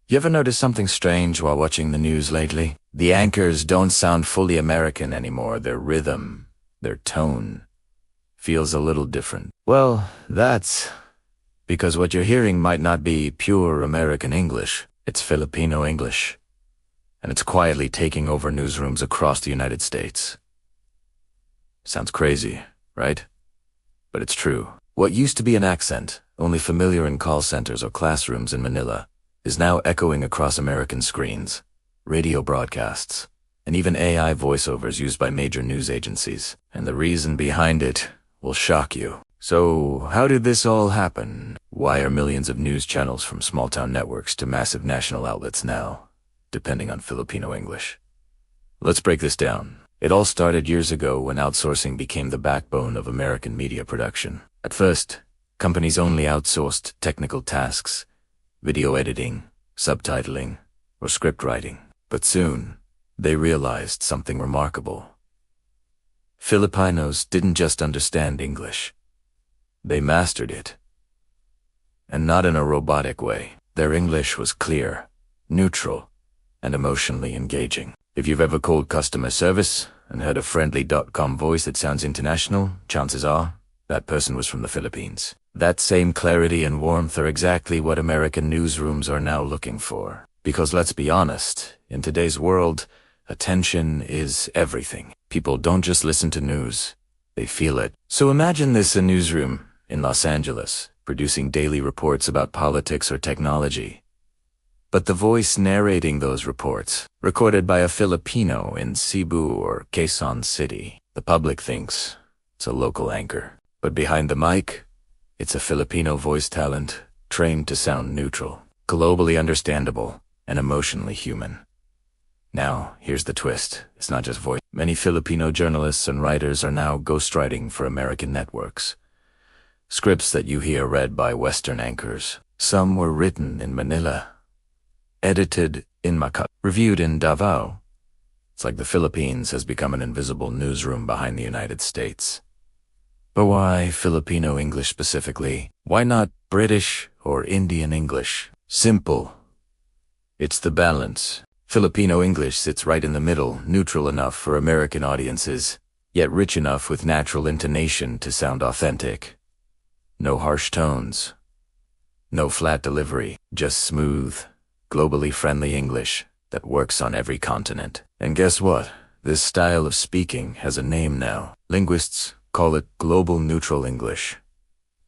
You ever notice something strange while watching the news lately? The anchors don't sound fully American anymore. Their rhythm, their tone, feels a little different. Well, that's because what you're hearing might not be pure American English. It's Filipino English. And it's quietly taking over newsrooms across the United States. Sounds crazy, right? But it's true. What used to be an accent, only familiar in call centers or classrooms in Manila, is now echoing across American screens, radio broadcasts, and even AI voiceovers used by major news agencies. And the reason behind it will shock you. So, how did this all happen? Why are millions of news channels from small-town networks to massive national outlets now depending on Filipino English? Let's break this down. It all started years ago when outsourcing became the backbone of American media production. At first, companies only outsourced technical tasks, video editing, subtitling, or script writing. But soon, they realized something remarkable. Filipinos didn't just understand English. They mastered it. And not in a robotic way. Their English was clear, neutral, and emotionally engaging. If you've ever called customer service and heard a friendly.com voice that sounds international, chances are that person was from the Philippines. That same clarity and warmth are exactly what American newsrooms are now looking for. Because let's be honest, in today's world, attention is everything. People don't just listen to news, they feel it. So imagine this: a newsroom in Los Angeles, producing daily reports about politics or technology. But the voice narrating those reports, recorded by a Filipino in Cebu or Quezon City. The public thinks it's a local anchor. But behind the mic, it's a Filipino voice talent trained to sound neutral, globally understandable, and emotionally human. Now, here's the twist. It's not just voice. Many Filipino journalists and writers are now ghostwriting for American networks. Scripts that you hear read by Western anchors. Some were written in Manila, edited in Macau, reviewed in Davao. It's like the Philippines has become an invisible newsroom behind the United States. But why Filipino English specifically? Why not British or Indian English? Simple. It's the balance. Filipino English sits right in the middle, neutral enough for American audiences, yet rich enough with natural intonation to sound authentic. No harsh tones. No flat delivery. Just smooth, globally friendly English that works on every continent. And guess what? This style of speaking has a name now. Linguists call it Global Neutral English.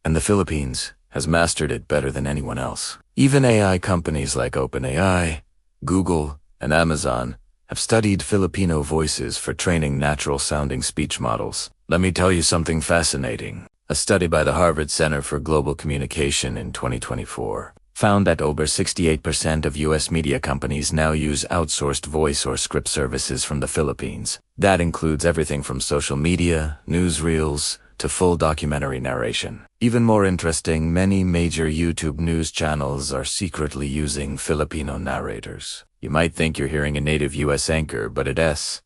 And the Philippines has mastered it better than anyone else. Even AI companies like OpenAI, Google, and Amazon have studied Filipino voices for training natural-sounding speech models. Let me tell you something fascinating. A study by the Harvard Center for Global Communication in 2024 found that over 68% of U.S. media companies now use outsourced voice or script services from the Philippines. That includes everything from social media, newsreels, to full documentary narration. Even more interesting, many major YouTube news channels are secretly using Filipino narrators. You might think you're hearing a native U.S. anchor, but it's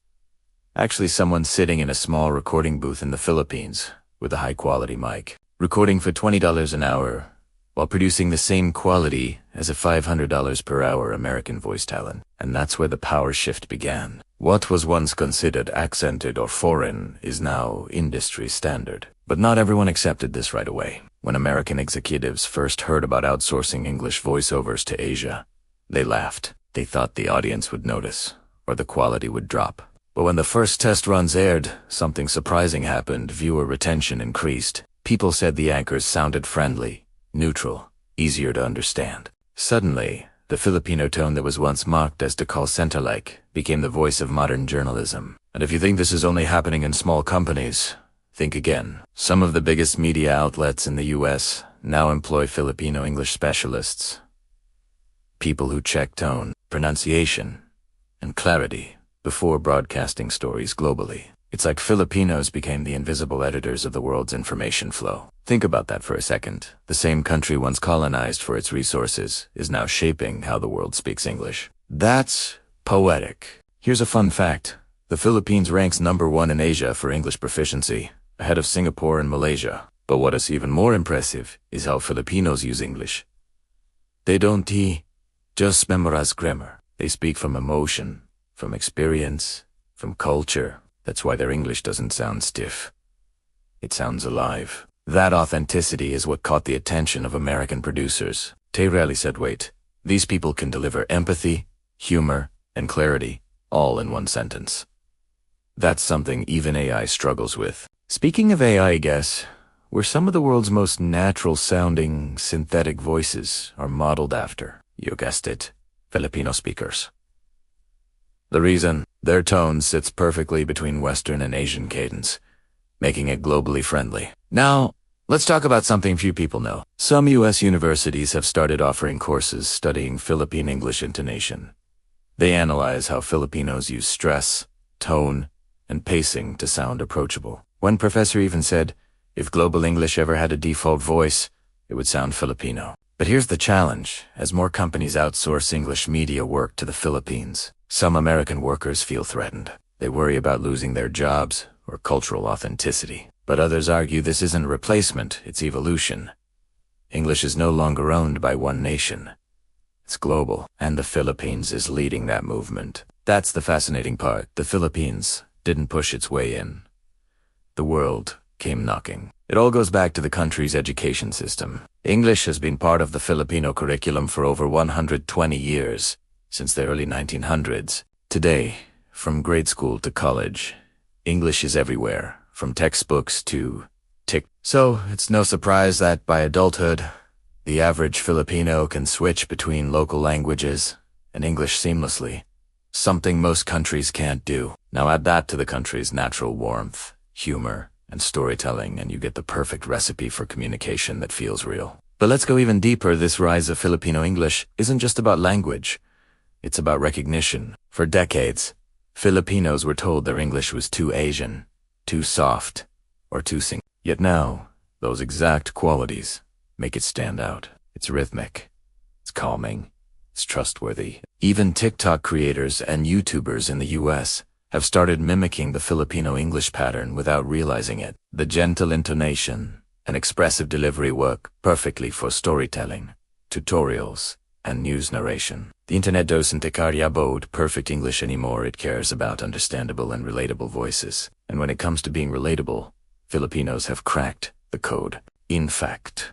actually someone sitting in a small recording booth in the Philippines with a high-quality mic, recording for $20 an hour, while producing the same quality as a $500 per hour American voice talent. And that's where the power shift began. What was once considered accented or foreign is now industry standard. But not everyone accepted this right away. When American executives first heard about outsourcing English voiceovers to Asia, they laughed. They thought the audience would notice, or the quality would drop. But when the first test runs aired, something surprising happened. Viewer retention increased. People said the anchors sounded friendly, neutral, easier to understand. Suddenly, the Filipino tone that was once mocked as the call center-like became the voice of modern journalism. And if you think this is only happening in small companies, think again. Some of the biggest media outlets in the U.S. now employ Filipino English specialists. People who check tone, pronunciation, and clarity before broadcasting stories globally. It's like Filipinos became the invisible editors of the world's information flow. Think about that for a second. The same country once colonized for its resources is now shaping how the world speaks English. That's poetic. Here's a fun fact. The Philippines ranks #1 in Asia for English proficiency, ahead of Singapore and Malaysia. But what is even more impressive is how Filipinos use English. They don't just memorize grammar. They speak from emotion, from experience, from culture. That's why their English doesn't sound stiff. It sounds alive. That authenticity is what caught the attention of American producers. Tay Raleigh said, wait, these people can deliver empathy, humor, and clarity, all in one sentence. That's something even AI struggles with. Speaking of AI, guess, where some of the world's most natural-sounding synthetic voices are modeled after, you guessed it, Filipino speakers. The reason? Their tone sits perfectly between Western and Asian cadence, making it globally friendly. Now, let's talk about something few people know. Some U.S. universities have started offering courses studying Philippine English intonation. They analyze how Filipinos use stress, tone, and pacing to sound approachable. One professor even said, if global English ever had a default voice, it would sound Filipino. But here's the challenge. As more companies outsource English media work to the Philippines, some American workers feel threatened. They worry about losing their jobs or cultural authenticity. But others argue this isn't replacement, it's evolution. English is no longer owned by one nation. It's global, and the Philippines is leading that movement. That's the fascinating part. The Philippines didn't push its way in. The world came knocking. It all goes back to the country's education system. English has been part of the Filipino curriculum for over 120 years, since the early 1900s. Today, from grade school to college, English is everywhere, from textbooks to TikTok. So, it's no surprise that by adulthood, the average Filipino can switch between local languages and English seamlessly, something most countries can't do. Now add that to the country's natural warmth, humor, and storytelling, and you get the perfect recipe for communication that feels real. But let's go even deeper. This rise of Filipino English isn't just about language. It's about recognition. For decades, Filipinos were told their English was too Asian, too soft, or too sing. Yet now, those exact qualities make it stand out. It's rhythmic, it's calming, it's trustworthy. Even TikTok creators and YouTubers in the US have started mimicking the Filipino English pattern without realizing it. The gentle intonation and expressive delivery work perfectly for storytelling, tutorials, and news narration. The internet doesn't abode perfect English anymore. It cares about understandable and relatable voices. And when it comes to being relatable, Filipinos have cracked the code. In fact,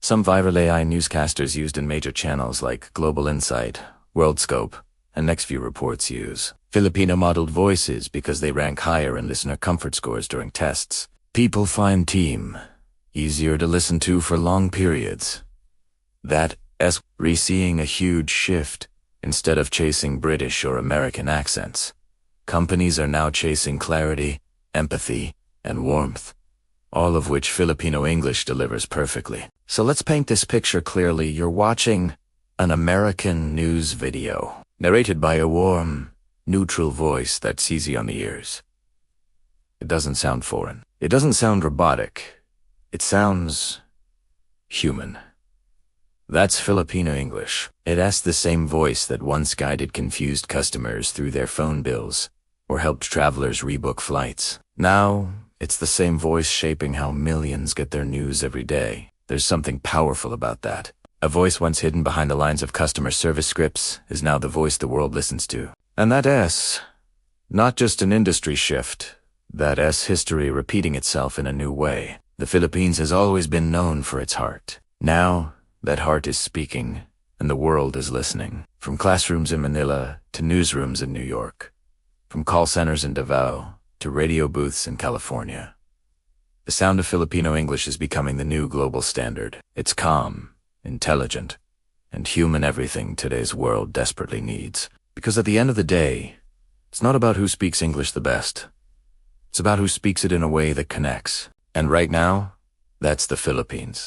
some viral AI newscasters used in major channels like Global Insight, WorldScope, and NextView reports use Filipino-modeled voices because they rank higher in listener comfort scores during tests. People find team easier to listen to for long periods. We're seeing a huge shift. Instead of chasing British or American accents, companies are now chasing clarity, empathy, and warmth, all of which Filipino English delivers perfectly. So let's paint this picture clearly. You're watching an American news video, narrated by a warm, neutral voice that's easy on the ears. It doesn't sound foreign. It doesn't sound robotic. It sounds human. That's Filipino English. It has the same voice that once guided confused customers through their phone bills or helped travelers rebook flights. Now, it's the same voice shaping how millions get their news every day. There's something powerful about that. A voice once hidden behind the lines of customer service scripts is now the voice the world listens to. And that S, not just an industry shift, that S history repeating itself in a new way. The Philippines has always been known for its heart. Now, that heart is speaking, and the world is listening. From classrooms in Manila to newsrooms in New York. From call centers in Davao to radio booths in California. The sound of Filipino English is becoming the new global standard. It's calm, intelligent, and human, everything today's world desperately needs. Because at the end of the day, it's not about who speaks English the best. It's about who speaks it in a way that connects. And right now, that's the Philippines.